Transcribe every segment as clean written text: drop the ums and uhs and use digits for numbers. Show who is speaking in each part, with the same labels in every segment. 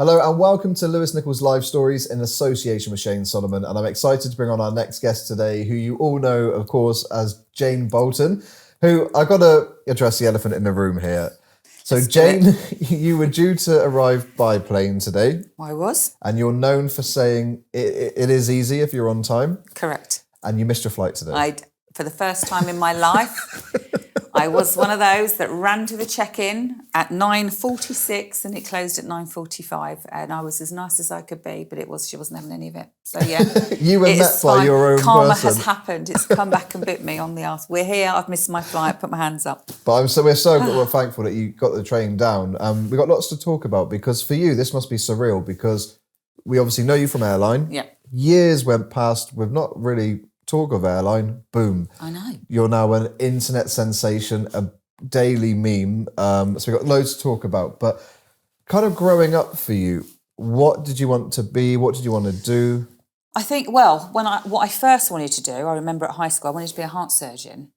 Speaker 1: Hello and welcome to Lewis Nichols Live Stories in association with Shane Solomon. And I'm excited to bring on our next guest today, who you all know, of course, as Jane Boulton, who I got to address the elephant in the room here. So Jane, you were due to arrive by plane today.
Speaker 2: I was.
Speaker 1: And you're known for saying it is easy if you're on time.
Speaker 2: Correct.
Speaker 1: And you missed your flight today.
Speaker 2: For the first time in my life, I was one of those that ran to the check-in at 9:46 and it closed at 9:45. And I was as nice as I could be, but she wasn't having any of it. So yeah.
Speaker 1: You were met by your own
Speaker 2: Karma
Speaker 1: person.
Speaker 2: has happened. It's come back and bit me on the arse. We're here. I've missed my flight. Put my hands up.
Speaker 1: But we're so thankful that you got the train down. We've got lots to talk about because for you, this must be surreal because we obviously know you from Airline.
Speaker 2: Yeah.
Speaker 1: Years went past. We've not really talk of Airline. Boom.
Speaker 2: I know.
Speaker 1: You're now an internet sensation, a daily meme. So we've got loads to talk about. But kind of growing up for you, what did you want to be? What did you want to do?
Speaker 2: I think, what I first wanted to do, I remember at high school, I wanted to be a heart surgeon.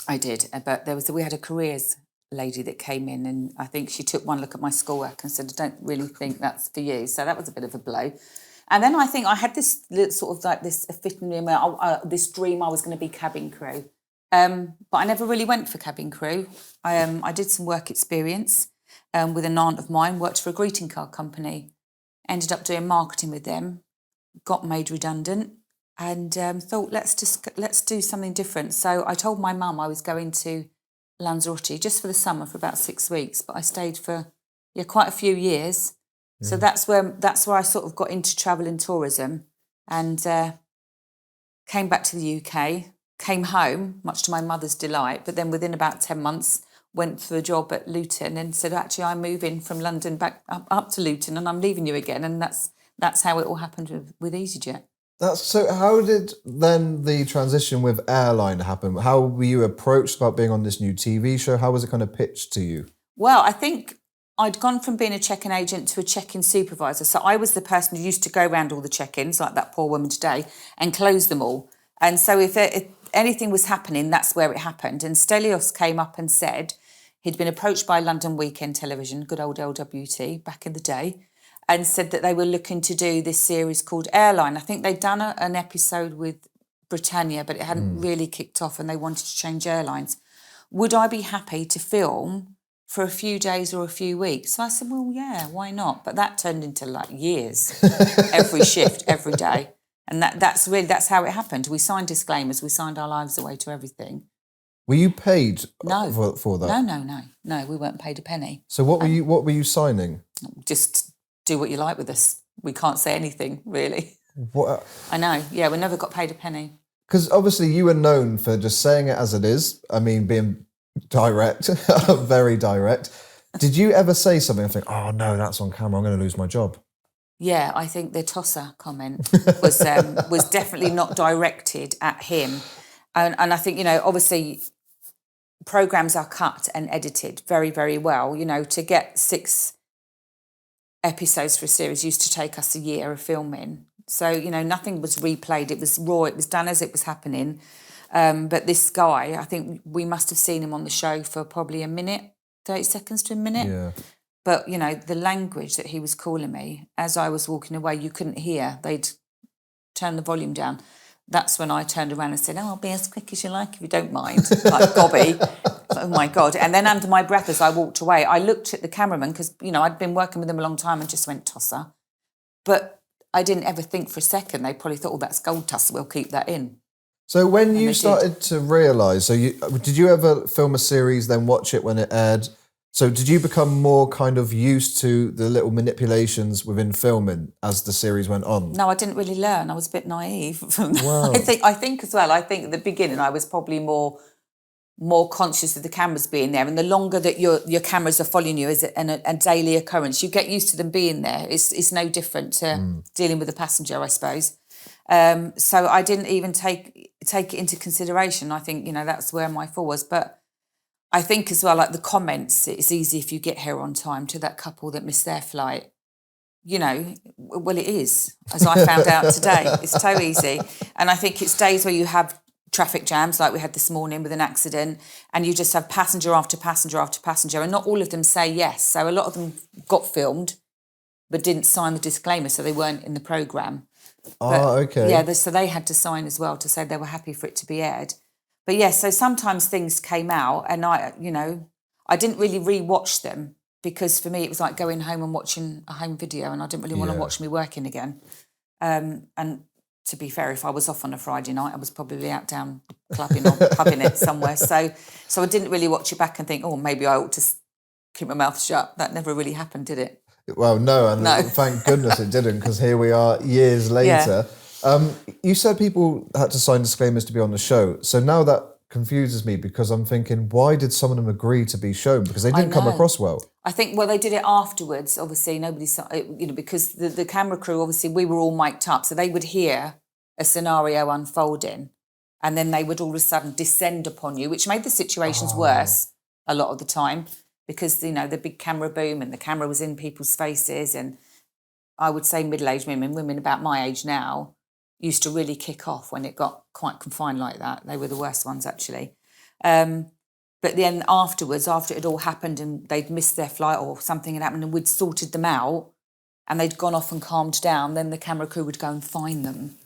Speaker 2: I did, but we had a careers lady that came in, and I think she took one look at my schoolwork and said, "I don't really think that's for you." So that was a bit of a blow. And then I think I had this sort of like this epiphany, this dream I was going to be cabin crew. But I never really went for cabin crew. I did some work experience with an aunt of mine, worked for a greeting card company, ended up doing marketing with them, got made redundant, and thought, let's do something different. So I told my mum I was going to Lanzarote just for the summer for about 6 weeks, but I stayed for quite a few years. So that's where I sort of got into travel and tourism, and came back to the UK, came home, much to my mother's delight, but then within about 10 months went for a job at Luton and said, actually, I'm moving from London back up to Luton and I'm leaving you again. And that's how it all happened with EasyJet.
Speaker 1: So how did then the transition with Airline happen? How were you approached about being on this new TV show? How was it kind of pitched to you?
Speaker 2: Well, I think I'd gone from being a check-in agent to a check-in supervisor. So I was the person who used to go around all the check-ins, like that poor woman today, and close them all. And so if anything was happening, that's where it happened. And Stellus came up and said he'd been approached by London Weekend Television, good old LWT, back in the day, and said that they were looking to do this series called Airline. I think they'd done an episode with Britannia, but it hadn't really kicked off and they wanted to change airlines. Would I be happy to film for a few days or a few weeks? So I said, well, yeah, why not? But that turned into like years, every shift, every day. And that's how it happened. We signed disclaimers, we signed our lives away to everything.
Speaker 1: Were you paid for that?
Speaker 2: No, we weren't paid a penny.
Speaker 1: So what were you signing?
Speaker 2: Just do what you like with us. We can't say anything, really.
Speaker 1: What?
Speaker 2: I know, yeah, we never got paid a penny.
Speaker 1: Because obviously you were known for just saying it as it is. I mean, being direct, very direct. Did you ever say something and think, oh no, that's on camera, I'm going to lose my job?
Speaker 2: Yeah, I think the tosser comment was definitely not directed at him. And I think, obviously programmes are cut and edited very, very well. To get 6 episodes for a series used to take us a year of filming. So, nothing was replayed. It was raw. It was done as it was happening. But this guy, I think we must have seen him on the show for probably a minute, 30 seconds to a minute.
Speaker 1: Yeah.
Speaker 2: But, the language that he was calling me, as I was walking away, you couldn't hear. They'd turn the volume down. That's when I turned around and said, I'll be as quick as you like if you don't mind. Like gobby. Oh, my God. And then under my breath as I walked away, I looked at the cameraman because, I'd been working with them a long time and just went, tosser. But I didn't ever think for a second. They probably thought, that's gold, tosser, we'll keep that in.
Speaker 1: So when you started to realise, did you ever film a series, then watch it when it aired? So did you become more kind of used to the little manipulations within filming as the series went on?
Speaker 2: No, I didn't really learn. I was a bit naive.
Speaker 1: Wow.
Speaker 2: I think as well, at the beginning I was probably more conscious of the cameras being there, and the longer that your cameras are following you is a daily occurrence. You get used to them being there. It's no different to dealing with a passenger, I suppose. So I didn't even take it into consideration. I think, that's where my fall was. But I think as well, like the comments, it's easy if you get here on time to that couple that missed their flight. Well, it is, as I found out today. It's so easy. And I think it's days where you have traffic jams like we had this morning with an accident, and you just have passenger after passenger after passenger, and not all of them say yes. So a lot of them got filmed, but didn't sign the disclaimer, so they weren't in the programme.
Speaker 1: Okay.
Speaker 2: Yeah, so they had to sign as well to say they were happy for it to be aired. But yes, so sometimes things came out and I didn't really re-watch them because for me it was like going home and watching a home video and I didn't really want to watch me working again. And to be fair, if I was off on a Friday night, I was probably out down clubbing or pubbing it somewhere. So I didn't really watch it back and think, oh, maybe I ought to keep my mouth shut. That never really happened, did it?
Speaker 1: Well, no, thank goodness it didn't, because here we are years later. Yeah. You said people had to sign disclaimers to be on the show. So now that confuses me because I'm thinking, why did some of them agree to be shown? Because they didn't come across well.
Speaker 2: I think, they did it afterwards. Obviously, nobody saw, because the camera crew, obviously, we were all mic'd up. So they would hear a scenario unfolding and then they would all of a sudden descend upon you, which made the situations worse a lot of the time. Because, the big camera boom and the camera was in people's faces. And I would say middle-aged women about my age now, used to really kick off when it got quite confined like that. They were the worst ones, actually. But then afterwards, after it had all happened and they'd missed their flight or something had happened and we'd sorted them out and they'd gone off and calmed down, then the camera crew would go and find them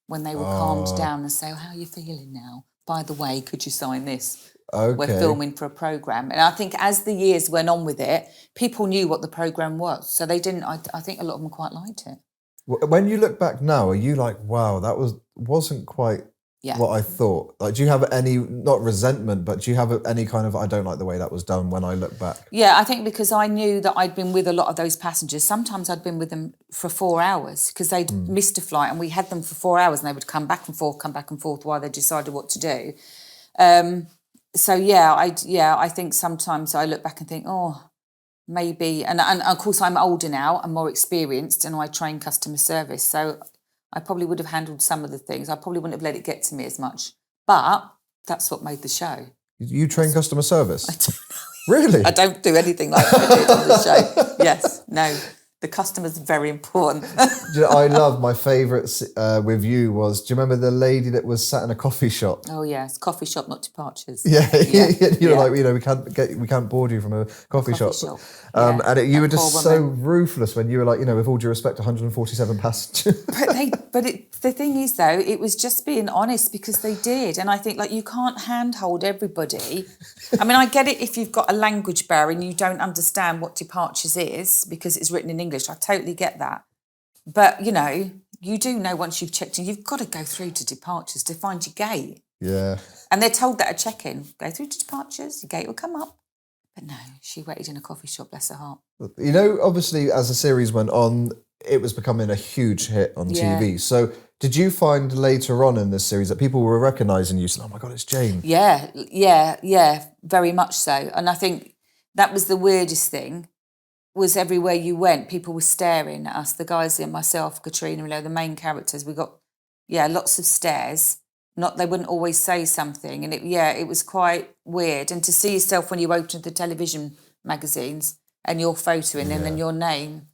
Speaker 2: when they were calmed down and say, how are you feeling now? By the way, could you sign this?
Speaker 1: Okay.
Speaker 2: We're filming for a programme. And I think as the years went on with it, people knew what the programme was. So they didn't, I think a lot of them quite liked it.
Speaker 1: When you look back now, are you like, wow, that wasn't quite what I thought? Like, do you have any, not resentment, but do you have any kind of, I don't like the way that was done when I look back?
Speaker 2: Yeah, I think because I knew that I'd been with a lot of those passengers. Sometimes I'd been with them for 4 hours because they'd missed a flight and we had them for 4 hours and they would come back and forth while they decided what to do. So I think sometimes I look back and think, maybe, and of course I'm older now and more experienced and I train customer service, so I probably would have handled some of the things. I probably wouldn't have let it get to me as much, but that's what made the show.
Speaker 1: You train customer service?
Speaker 2: I don't know.
Speaker 1: Really?
Speaker 2: I don't do anything like I did on the show. Yes, no. The customer's very important.
Speaker 1: I love, my favourite with you was, do you remember the lady that was sat in a coffee shop?
Speaker 2: Oh yes, coffee shop, not departures.
Speaker 1: Yeah. You were like, we can't board you from a coffee shop. And you were just so ruthless when you were like, with all due respect, 147 passengers.
Speaker 2: The thing is though, it was just being honest because they did, and I think like you can't handhold everybody. I mean, I get it if you've got a language barrier and you don't understand what departures is because it's written in English. I totally get that. But, you do know once you've checked in, you've got to go through to departures to find your gate.
Speaker 1: Yeah.
Speaker 2: And they're told that at check-in. Go through to departures, your gate will come up. But no, she waited in a coffee shop, bless her heart.
Speaker 1: Obviously, as the series went on, it was becoming a huge hit on TV. So did you find later on in this series that people were recognising you, saying, oh my God, it's Jane?
Speaker 2: Yeah, very much so. And I think that was the weirdest thing, was everywhere you went, people were staring at us, the guys and myself, Katrina, the main characters. We got, lots of stares. They wouldn't always say something. And it was quite weird. And to see yourself when you opened the television magazines and your photo in them and your name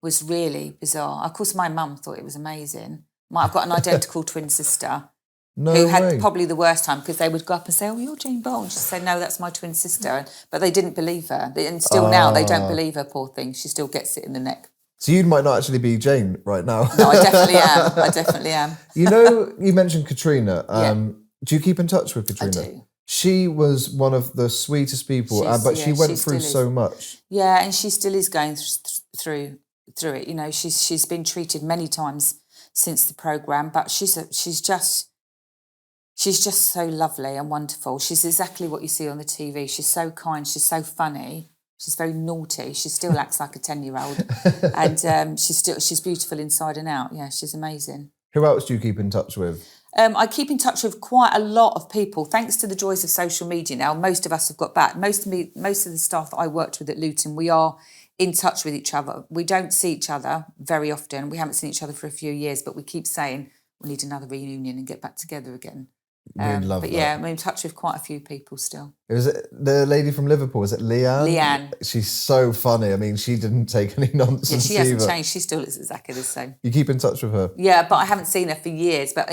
Speaker 2: was really bizarre. Of course, my mum thought it was amazing. I've got an identical twin sister who had probably the worst time because they would go up and say, oh, you're Jane Boulton. She'd say, no, that's my twin sister. But they didn't believe her. And still now they don't believe her, poor thing. She still gets it in the neck.
Speaker 1: So you might not actually be Jane right now.
Speaker 2: No, I definitely am.
Speaker 1: You mentioned Katrina. Do you keep in touch with Katrina?
Speaker 2: I do.
Speaker 1: She was one of the sweetest people, but she went through so much. Yeah,
Speaker 2: and she still is going through it. She's been treated many times since the programme, but she's just so lovely and wonderful. She's exactly what you see on the TV. She's so kind. She's so funny. She's very naughty. She still acts like a 10-year-old, and she's beautiful inside and out. Yeah, she's amazing.
Speaker 1: Who else do you keep in touch with?
Speaker 2: I keep in touch with quite a lot of people. Thanks to the joys of social media now, most of us have got back. Most of the staff that I worked with at Luton, we are in touch with each other. We don't see each other very often. We haven't seen each other for a few years, but we keep saying we need another reunion and get back together again.
Speaker 1: Love that.
Speaker 2: Yeah, I'm in touch with quite a few people still.
Speaker 1: Was it the lady from Liverpool? Is it Leanne?
Speaker 2: Leanne.
Speaker 1: She's so funny. I mean, she didn't take any nonsense.
Speaker 2: Yeah, she hasn't changed. She still looks exactly the same.
Speaker 1: You keep in touch with her?
Speaker 2: Yeah, but I haven't seen her for years. But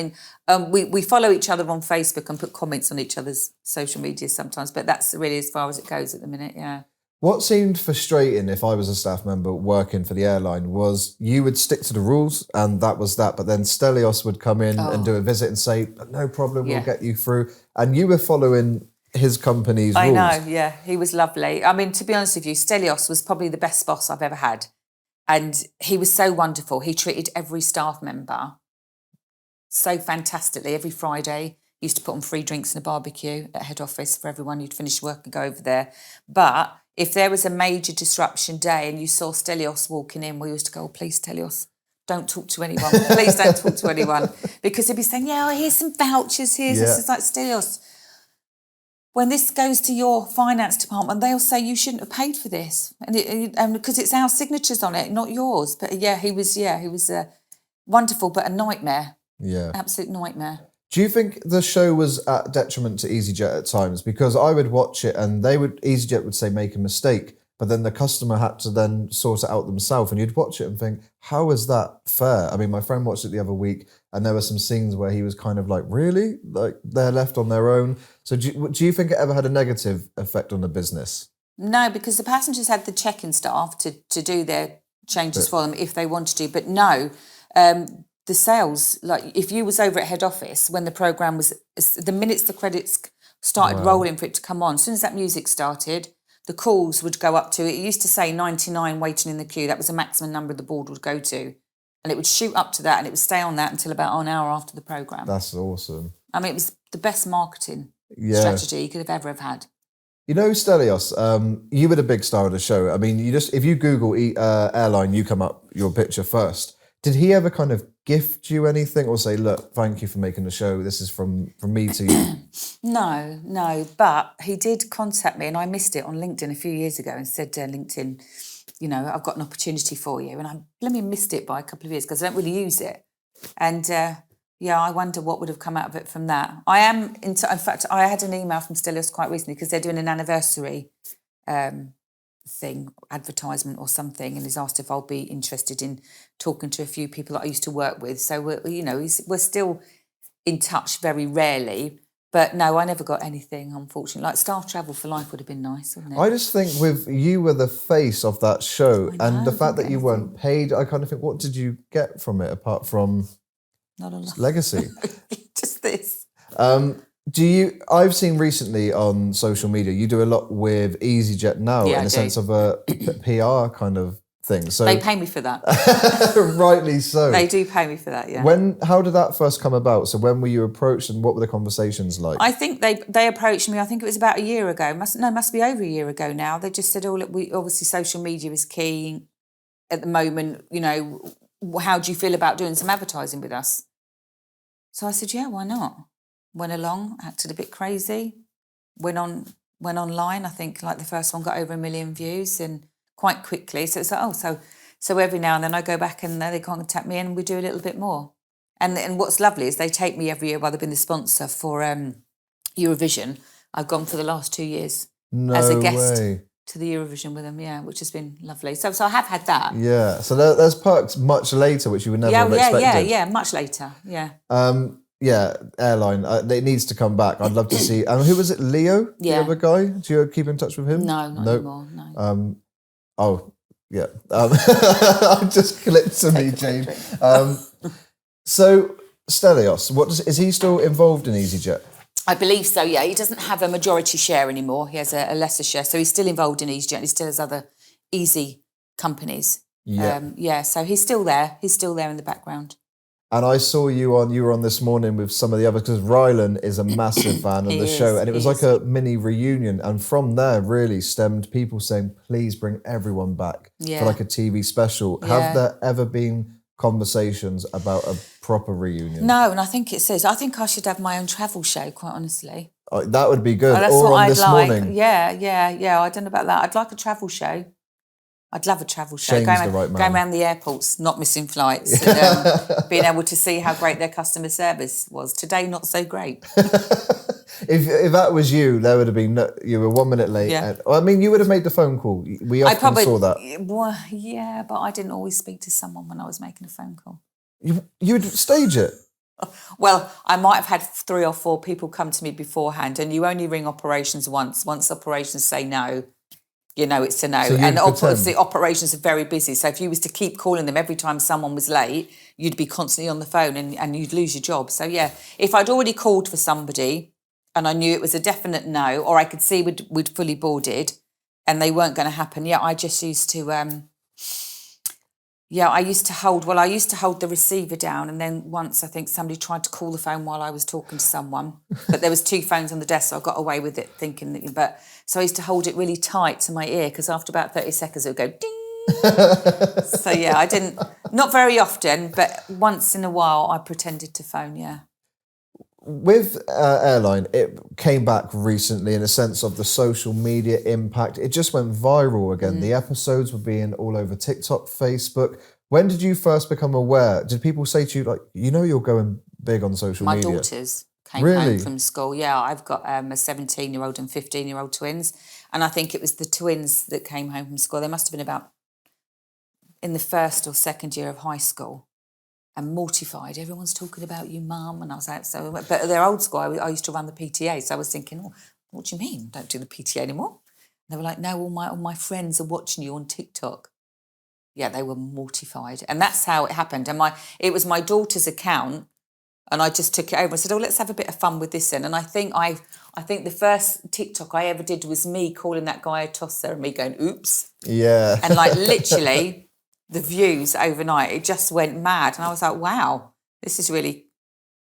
Speaker 2: we follow each other on Facebook and put comments on each other's social media sometimes. But that's really as far as it goes at the minute, yeah.
Speaker 1: What seemed frustrating if I was a staff member working for the airline was you would stick to the rules and that was that. But then Stellios would come in and do a visit and say, no problem, we'll get you through. And you were following his company's rules.
Speaker 2: I know, yeah. He was lovely. I mean, to be honest with you, Stellios was probably the best boss I've ever had. And he was so wonderful. He treated every staff member so fantastically. Every Friday, he used to put on free drinks and a barbecue at head office for everyone who'd finish work and go over there. But if there was a major disruption day and you saw Stellios walking in, we used to go, oh, please, Stellios, don't talk to anyone. Please don't talk to anyone. Because he'd be saying, yeah, here's some vouchers, here's this. It's like, Stellios, when this goes to your finance department, they'll say you shouldn't have paid for this. And because it's our signatures on it, not yours. But he was wonderful, but a nightmare.
Speaker 1: Yeah.
Speaker 2: Absolute nightmare.
Speaker 1: Do you think the show was at detriment to EasyJet at times? Because I would watch it and EasyJet would say make a mistake, but then the customer had to then sort it out themselves, and you'd watch it and think, how is that fair? I mean, my friend watched it the other week and there were some scenes where he was kind of like, really? Like they're left on their own. So do you think it ever had a negative effect on the business?
Speaker 2: No, because the passengers had the check-in staff to do their changes for them if they wanted to, but no, the sales, like if you was over at head office when the programme was, the minutes the credits started rolling for it to come on, as soon as that music started, the calls would go up to, it used to say 99 waiting in the queue. That was the maximum number the board would go to. And it would shoot up to that and it would stay on that until about an hour after the programme.
Speaker 1: That's awesome.
Speaker 2: I mean, it was the best marketing strategy you could have ever had.
Speaker 1: You know, Stellios, you were the big star of the show. I mean, if you Google Airline, you come up your picture first. Did he ever kind of gift you anything or say, look, thank you for making the show, this is from me to you?
Speaker 2: No, but he did contact me and I missed it on LinkedIn a few years ago and said, LinkedIn, you know, I've got an opportunity for you. And I missed it by a couple of years because I don't really use it. And I wonder what would have come out of it from that. In fact, I had an email from Stellus quite recently because they're doing an anniversary advertisement or something, and he's asked if I'll be interested in talking to a few people that I used to work with. So we're still in touch very rarely, but no, I never got anything, unfortunately. Like staff travel for life would have been nice, wouldn't it?
Speaker 1: I just think you were the face of that show, and the fact that you weren't paid, I kind of think, what did you get from it apart from
Speaker 2: not a lot.
Speaker 1: Legacy?
Speaker 2: Just this.
Speaker 1: I've seen recently on social media, you do a lot with EasyJet now in the sense of a PR kind of thing. So
Speaker 2: they pay me for that.
Speaker 1: Rightly so.
Speaker 2: They do pay me for that, yeah.
Speaker 1: How did that first come about? So when were you approached and what were the conversations like?
Speaker 2: I think they approached me, I think it was about a year ago. Must be over a year ago now. They just said, look, obviously social media is key at the moment, you know, how do you feel about doing some advertising with us? So I said, yeah, why not? Went along, acted a bit crazy, went online. I think like the first one got over 1 million views and quite quickly. So it's like, so every now and then I go back and they contact me and we do a little bit more. And what's lovely is they take me every year while they've been the sponsor for Eurovision. I've gone for the last 2 years as a guest to the Eurovision with them, which has been lovely. So I have had that. Yeah,
Speaker 1: so there's perks much later, which you would never have expected.
Speaker 2: Yeah, much later, yeah.
Speaker 1: Airline. It needs to come back. I'd love to see. Who was it? Leo, the other guy. Do you keep in touch with him?
Speaker 2: No, not anymore. No.
Speaker 1: I just clipped to me, Jane. So Stellios, is he still involved in EasyJet?
Speaker 2: I believe so. Yeah, he doesn't have a majority share anymore. He has a lesser share, so he's still involved in EasyJet. He still has other easy companies.
Speaker 1: Yeah.
Speaker 2: So he's still there. He's still there in the background.
Speaker 1: And I saw you were on this morning with some of the others because Rylan is a massive fan of the show. And it was like a mini reunion. And from there really stemmed people saying, please bring everyone back for like a TV special. Yeah. Have there ever been conversations about a proper reunion?
Speaker 2: No, and I think I should have my own travel show, quite honestly.
Speaker 1: That would be good.
Speaker 2: That's
Speaker 1: or
Speaker 2: what
Speaker 1: on
Speaker 2: I'd
Speaker 1: This
Speaker 2: like.
Speaker 1: Morning.
Speaker 2: Yeah. I don't know about that. I'd like a travel show. I'd love a travel show.
Speaker 1: Going
Speaker 2: around the airports, not missing flights, and being able to see how great their customer service was. Today, not so great.
Speaker 1: If that was you, there would have been you were 1 minute late.
Speaker 2: Yeah.
Speaker 1: I mean, you would have made the phone call. We often saw that.
Speaker 2: Well, yeah, but I didn't always speak to someone when I was making a phone call.
Speaker 1: You'd stage it.
Speaker 2: Well, I might have had 3 or 4 people come to me beforehand, and you only ring operations once. Once operations say no, you know it's a no.
Speaker 1: So
Speaker 2: And
Speaker 1: you'd
Speaker 2: obviously
Speaker 1: pretend.
Speaker 2: operations are very busy. So if you was to keep calling them every time someone was late, you'd be constantly on the phone and you'd lose your job. So yeah, if I'd already called for somebody and I knew it was a definite no, or I could see we'd fully boarded and they weren't going to happen, yeah, I just used to I used to hold the receiver down, and then once I think somebody tried to call the phone while I was talking to someone, but there was 2 phones on the desk, so I got away with it thinking that. But so I used to hold it really tight to my ear because after about 30 seconds it would go ding. So yeah, I didn't, not very often, but once in a while I pretended to phone. Yeah.
Speaker 1: With Airline, it came back recently in a sense of the social media impact. It just went viral again. The episodes were being all over TikTok, Facebook. When did you first become aware? Did people say to you, like, you know, you're going big on social
Speaker 2: My
Speaker 1: media?
Speaker 2: daughters came
Speaker 1: Really?
Speaker 2: home from school. Yeah, I've got a 17-year-old and 15-year-old twins. And I think it was the twins that came home from school. They must have been about in the first or second year of high school. And mortified. Everyone's talking about you, Mum. And I was like, so, but they're old school. I used to run the PTA. So I was thinking, oh, what do you mean? Don't do the PTA anymore. And they were like, no, all my friends are watching you on TikTok. Yeah, they were mortified. And that's how it happened. And it was my daughter's account. And I just took it over and said, oh, let's have a bit of fun with this then. And I think the first TikTok I ever did was me calling that guy a tosser and me going, oops.
Speaker 1: Yeah.
Speaker 2: And like literally the views overnight, it just went mad. And I was like, wow, this is really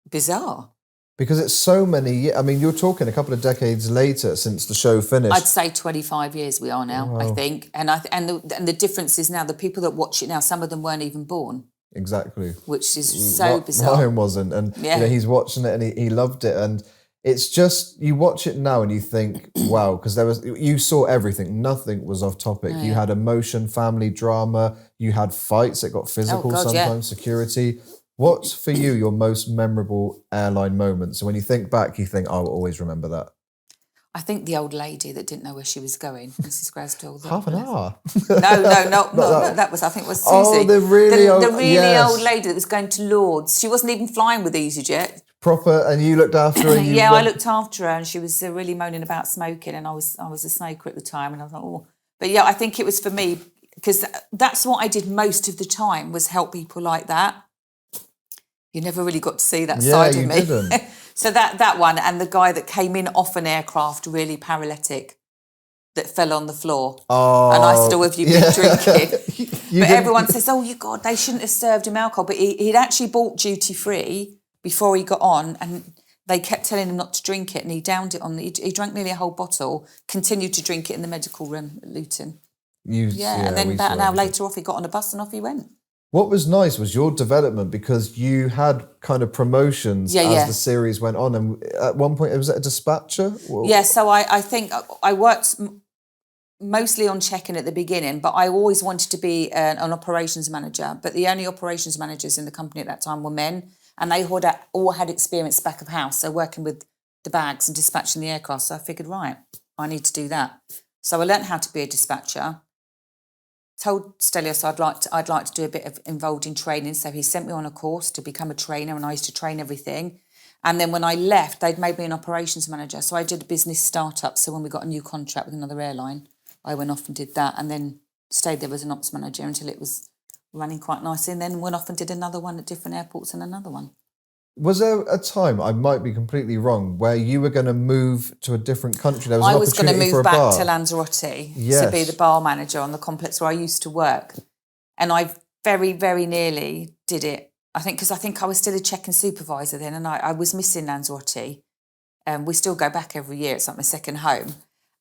Speaker 2: bizarre.
Speaker 1: Because it's so many, I mean, you're talking a couple of decades later since the show finished.
Speaker 2: I'd say 25 years we are now,
Speaker 1: Wow.
Speaker 2: I think. And the difference is now the people that watch it now, some of them weren't even born.
Speaker 1: Exactly.
Speaker 2: Which is so bizarre.
Speaker 1: Ryan wasn't. And you know, he's watching it and he loved it. And it's just, you watch it now and you think, wow, because you saw everything. Nothing was off topic.
Speaker 2: No,
Speaker 1: you had emotion, family drama. You had fights that got physical sometimes, security. What's for you your most memorable Airline moment? So when you think back, you think, I'll always remember that.
Speaker 2: I think the old lady that didn't know where she was going, Mrs. Grasdall.
Speaker 1: Half an hour.
Speaker 2: No, that was, I think it was Susie.
Speaker 1: Oh, the really
Speaker 2: old lady that was going to Lord's. She wasn't even flying with EasyJet.
Speaker 1: Proper, and you looked after her.
Speaker 2: Yeah, I looked after her, and she was really moaning about smoking, and I was a smoker at the time, and I thought, oh, but yeah, I think it was for me because that's what I did most of the time was help people like that. You never really got to see that side of me.
Speaker 1: Didn't.
Speaker 2: So that one, and the guy that came in off an aircraft really paralytic that fell on the floor.
Speaker 1: Oh,
Speaker 2: and I said, oh, have you been drinking? But everyone says, oh, you God, they shouldn't have served him alcohol. But he'd actually bought duty free before he got on, and they kept telling him not to drink it, and he downed it he drank nearly a whole bottle, continued to drink it in the medical room at Luton. And then about an hour later he got on a bus and off he went.
Speaker 1: What was nice was your development because you had kind of promotions as the series went on. And at one point, was it a dispatcher?
Speaker 2: Yeah, so I think I worked mostly on check-in at the beginning, but I always wanted to be an operations manager. But the only operations managers in the company at that time were men, and they all had experience back of house, so working with the bags and dispatching the aircraft. So I figured, right, I need to do that. So I learned how to be a dispatcher. Told Stellus I'd like to do a bit of involved in training, so he sent me on a course to become a trainer, and I used to train everything. And then when I left, they'd made me an operations manager, so I did a business startup. So when we got a new contract with another airline, I went off and did that, and then stayed there as an ops manager until it was running quite nicely, and then went off and did another one at different airports and another one.
Speaker 1: Was there a time, I might be completely wrong, where you were going to move to a different country?
Speaker 2: I was going to move back to Lanzarote to be the bar manager on the complex where I used to work. And I very, very nearly did it. I think I was still a check-in supervisor then, and I was missing Lanzarote. We still go back every year. It's like my second home.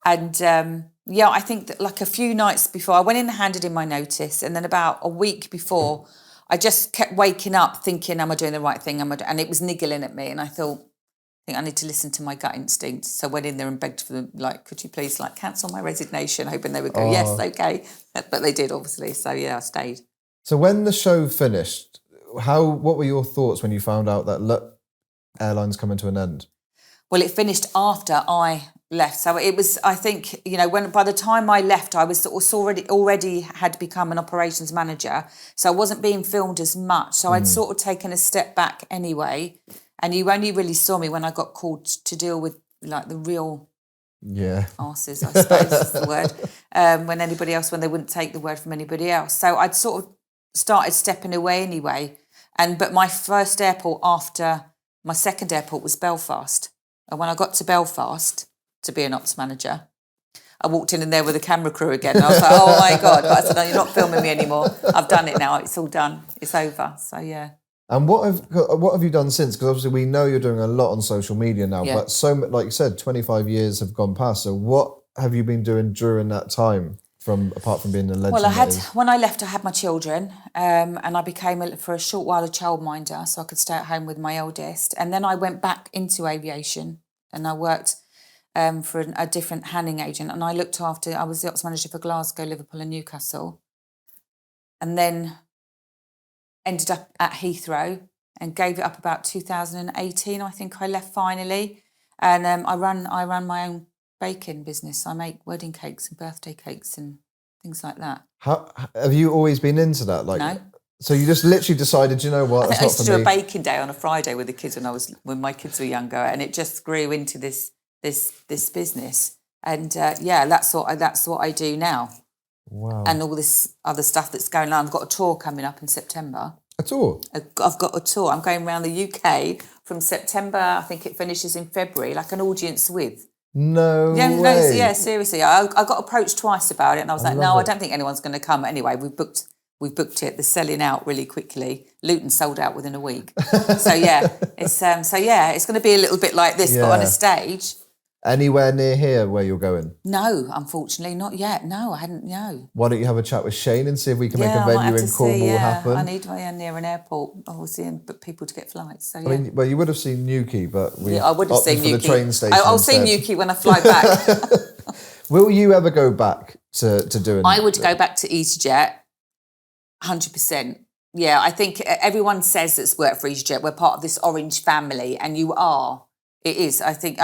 Speaker 2: And I think that like a few nights before, I went in and handed in my notice, and then about a week before, I just kept waking up thinking, am I doing the right thing? And it was niggling at me. And I thought, I think I need to listen to my gut instinct. So I went in there and begged for them, like, could you please cancel my resignation? Hoping they would go, yes, okay. But they did, obviously. So yeah, I stayed.
Speaker 1: So when the show finished, what were your thoughts when you found out that Airline's coming to an end?
Speaker 2: Well, it finished after I left. So it was, I think, by the time I left, I was already had become an operations manager. So I wasn't being filmed as much. So I'd sort of taken a step back anyway. And you only really saw me when I got called to deal with like the real
Speaker 1: Yeah.
Speaker 2: Arses, I suppose is the word. When they wouldn't take the word from anybody else. So I'd sort of started stepping away anyway. But my first airport after my second airport was Belfast. And when I got to Belfast to be an ops manager, I walked in there with a camera crew again. And I was like, oh my God. But I said, no, you're not filming me anymore. I've done it now. It's all done. It's over. So, yeah.
Speaker 1: And what have you done since? Because obviously we know you're doing a lot on social media now,
Speaker 2: Yeah.
Speaker 1: but like you said, 25 years have gone past. So what have you been doing during that time, apart from being a legend?
Speaker 2: Well, when I left, I had my children, and I became for a short while a childminder, so I could stay at home with my eldest. And then I went back into aviation, and I worked for a different handling agent, and I was the ops manager for Glasgow, Liverpool, and Newcastle, and then ended up at Heathrow and gave it up about 2018. I think I left finally, and I run my own baking business. I make wedding cakes and birthday cakes and things like that.
Speaker 1: How have you always been into that? Like,
Speaker 2: no.
Speaker 1: So you just literally decided, you know what?
Speaker 2: I used to do a baking day on a Friday with the kids when my kids were younger, and it just grew into this business. And that's what I do now.
Speaker 1: Wow.
Speaker 2: And all this other stuff that's going on. I've got a tour coming up in September.
Speaker 1: A tour?
Speaker 2: I've got a tour. I'm going around the UK from September. I think it finishes in February, like an audience with.
Speaker 1: No way.
Speaker 2: No, yeah, seriously. I got approached twice about it, and I was like, no, I don't think anyone's going to come. Anyway, we've booked it. They're selling out really quickly. Luton sold out within a week. So yeah, it's going to be a little bit like this, but on a stage.
Speaker 1: Anywhere near here where you're going?
Speaker 2: No, unfortunately, not yet. No, I hadn't. No.
Speaker 1: Why don't you have a chat with Shane and see if we can make a venue in Cornwall happen?
Speaker 2: I need near an airport, obviously, but people to get flights. So yeah.
Speaker 1: I mean, well, you would have seen Newquay, but
Speaker 2: I would have seen
Speaker 1: Newquay. The train station.
Speaker 2: I'll see Newquay when I fly back.
Speaker 1: Will you ever go back to doing?
Speaker 2: I would go back to EasyJet, 100%. Yeah, I think everyone says that's worked for EasyJet. We're part of this orange family, and you are. It is. I think,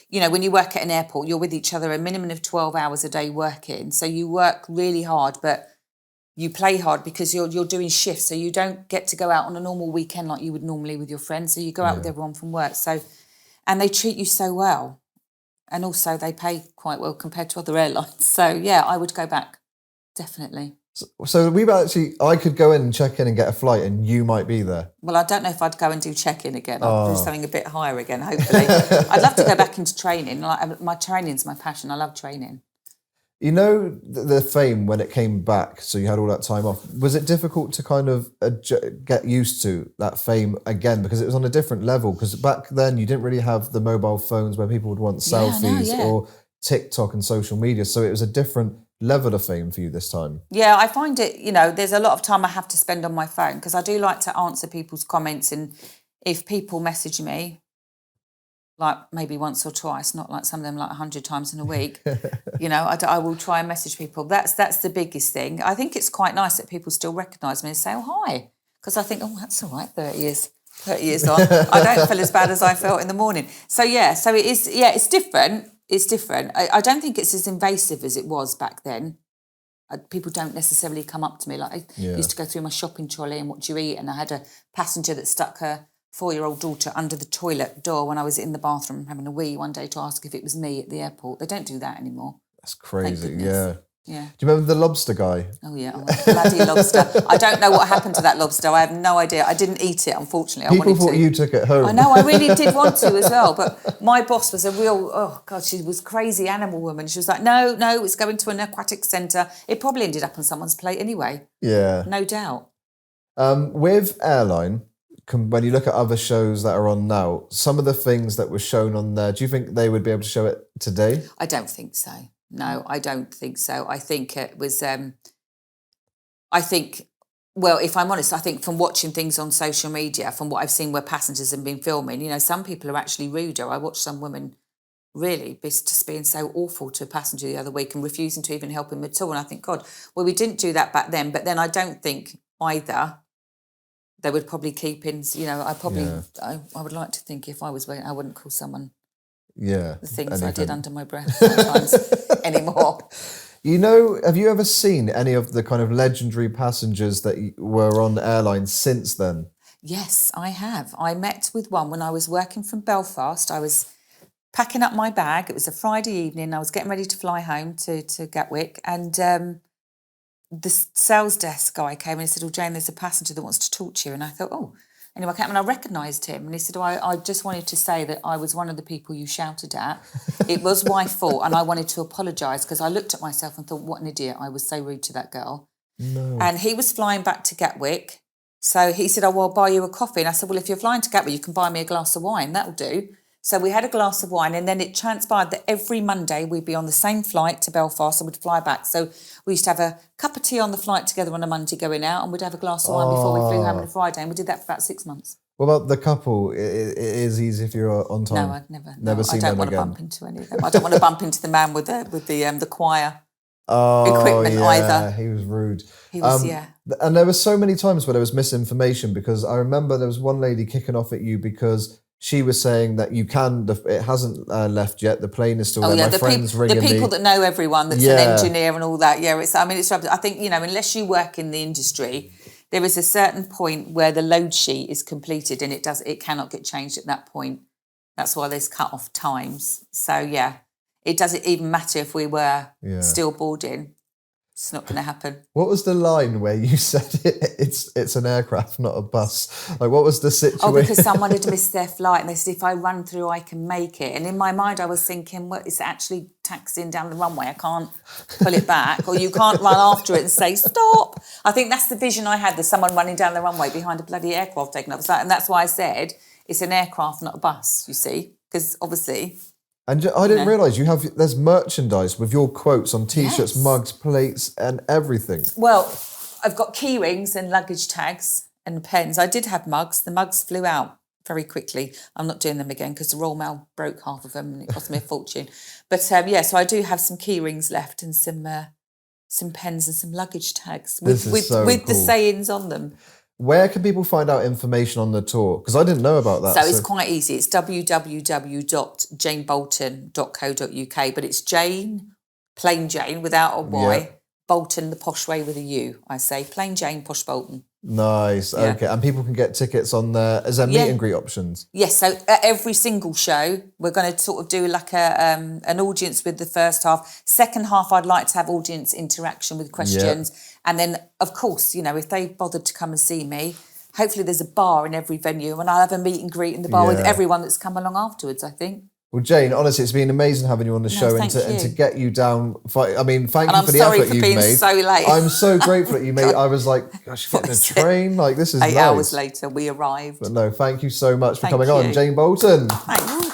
Speaker 2: when you work at an airport, you're with each other a minimum of 12 hours a day working. So you work really hard, but you play hard because you're doing shifts. So you don't get to go out on a normal weekend like you would normally with your friends. So you go out with everyone from work. So, and they treat you so well. And also they pay quite well compared to other airlines. So yeah, I would go back. Definitely.
Speaker 1: So I could go in and check in and get a flight and you might be there.
Speaker 2: Well, I don't know if I'd go and do check-in again. I'll do something a bit higher again, hopefully. I'd love to go back into training. My training's my passion. I love training.
Speaker 1: You know, the fame when it came back, so you had all that time off, was it difficult to kind of get used to that fame again? Because it was on a different level. Because back then you didn't really have the mobile phones where people would want selfies or TikTok and social media. So it was a different level of fame for you this time.
Speaker 2: Yeah, I find it, there's a lot of time I have to spend on my phone because I do like to answer people's comments, and if people message me like maybe once or twice, not like some of them like 100 times in a week, I will try and message people. That's the biggest thing. I think it's quite nice that people still recognise me and say, oh, hi, because I think, oh, that's all right, 30 years on. I don't feel as bad as I felt in the morning. So it is, it's different. It's different. I don't think it's as invasive as it was back then. People don't necessarily come up to me. Like I used to go through my shopping trolley and what do you eat? And I had a passenger that stuck her 4-year-old daughter under the toilet door when I was in the bathroom having a wee one day to ask if it was me at the airport. They don't do that anymore.
Speaker 1: That's crazy,
Speaker 2: Yeah.
Speaker 1: Do you remember the lobster guy?
Speaker 2: Oh, yeah. Bloody lobster. I don't know what happened to that lobster. I have no idea. I didn't eat it, unfortunately.
Speaker 1: People thought you took it home.
Speaker 2: I know. I really did want to as well. But my boss was a real, oh, God, she was crazy animal woman. She was like, no, it's going to an aquatic centre. It probably ended up on someone's plate anyway.
Speaker 1: Yeah.
Speaker 2: No doubt.
Speaker 1: With Airline, when you look at other shows that are on now, some of the things that were shown on there, do you think they would be able to show it today?
Speaker 2: I don't think so. No, I don't think so. I think it was, well, if I'm honest, I think from watching things on social media, from what I've seen where passengers have been filming, some people are actually ruder. I watched some women really just being so awful to a passenger the other week and refusing to even help him at all. And I think, God, well, we didn't do that back then. But then I don't think either they would probably keep in, I would like to think if I was waiting, I wouldn't call someone the things I did under my breath sometimes anymore.
Speaker 1: Have you ever seen any of the kind of legendary passengers that were on Airline since then?
Speaker 2: Yes, I have. I met with one when I was working from Belfast. I was packing up my bag. It was a Friday evening. I was getting ready to fly home to Gatwick, and the sales desk guy came in and said, "Oh, Jane, there's a passenger that wants to talk to you." And I thought, oh. Anyway, I came and I recognised him, and he said, "Oh, I just wanted to say that I was one of the people you shouted at. It was my fault, and I wanted to apologise because I looked at myself and thought, what an idiot, I was so rude to that girl."
Speaker 1: No.
Speaker 2: And he was flying back to Gatwick, so he said, "Oh, well, I'll buy you a coffee." And I said, "Well, if you're flying to Gatwick, you can buy me a glass of wine, that'll do." So we had a glass of wine, and then it transpired that every Monday we'd be on the same flight to Belfast and we'd fly back. So we used to have a cup of tea on the flight together on a Monday going out, and we'd have a glass of wine before we flew home on a Friday, and we did that for about 6 months.
Speaker 1: What about the couple? It is easy if you're on time.
Speaker 2: No, I'd never.
Speaker 1: Never seen them again.
Speaker 2: I don't want to bump into any of them. I don't want to bump into the man with the choir
Speaker 1: equipment
Speaker 2: either.
Speaker 1: He was rude.
Speaker 2: He was,
Speaker 1: And there were so many times where there was misinformation, because I remember there was one lady kicking off at you because she was saying that it hasn't left yet. The plane is still there. My friend's ringing me.
Speaker 2: The people that know everyone, that's an engineer and all that. Yeah, it's I think, unless you work in the industry, there is a certain point where the load sheet is completed and it cannot get changed at that point. That's why there's cut-off times. So, it doesn't even matter if we were still boarding. It's not going to happen. What
Speaker 1: was the line where you said it's an aircraft, not a bus? Like, what was the situation?
Speaker 2: Oh, because someone had missed their flight and they said, if I run through, I can make it. And in my mind, I was thinking, well, it's actually taxiing down the runway. I can't pull it back. Or you can't run after it and say, stop. I think that's the vision I had. There's someone running down the runway behind a bloody aircraft taking up. And that's why I said it's an aircraft, not a bus, you see. Because obviously...
Speaker 1: And I didn't realise there's merchandise with your quotes on T-shirts, mugs, plates and everything.
Speaker 2: Well, I've got key rings and luggage tags and pens. I did have mugs. The mugs flew out very quickly. I'm not doing them again because the Royal Mail broke half of them and it cost me a fortune. But so I do have some key rings left and some pens and some luggage tags with the sayings on them.
Speaker 1: Where can people find out information on the tour? Because I didn't know about that.
Speaker 2: So it's quite easy. It's www.janebolton.co.uk, but it's Jane, plain Jane, without a Y, Bolton, the posh way with a U, I say. Plain Jane, posh Bolton.
Speaker 1: Nice, okay. And people can get tickets on there. Is there meet and greet options?
Speaker 2: Yes, so at every single show, we're going to sort of do like an audience with the first half. Second half, I'd like to have audience interaction with questions. And then, of course, if they bothered to come and see me, hopefully there's a bar in every venue and I'll have a meet and greet in the bar with everyone that's come along afterwards, I think.
Speaker 1: Well, Jane, honestly, it's been amazing having you on the show and to get you down. I mean, thank you for the effort you've made.
Speaker 2: I'm sorry for being so late.
Speaker 1: I'm so grateful that you made. I was like, gosh, getting a train, like this is
Speaker 2: 8 hours later, we arrived.
Speaker 1: But no, thank you so much for coming on, Jane Boulton.
Speaker 2: Thank you.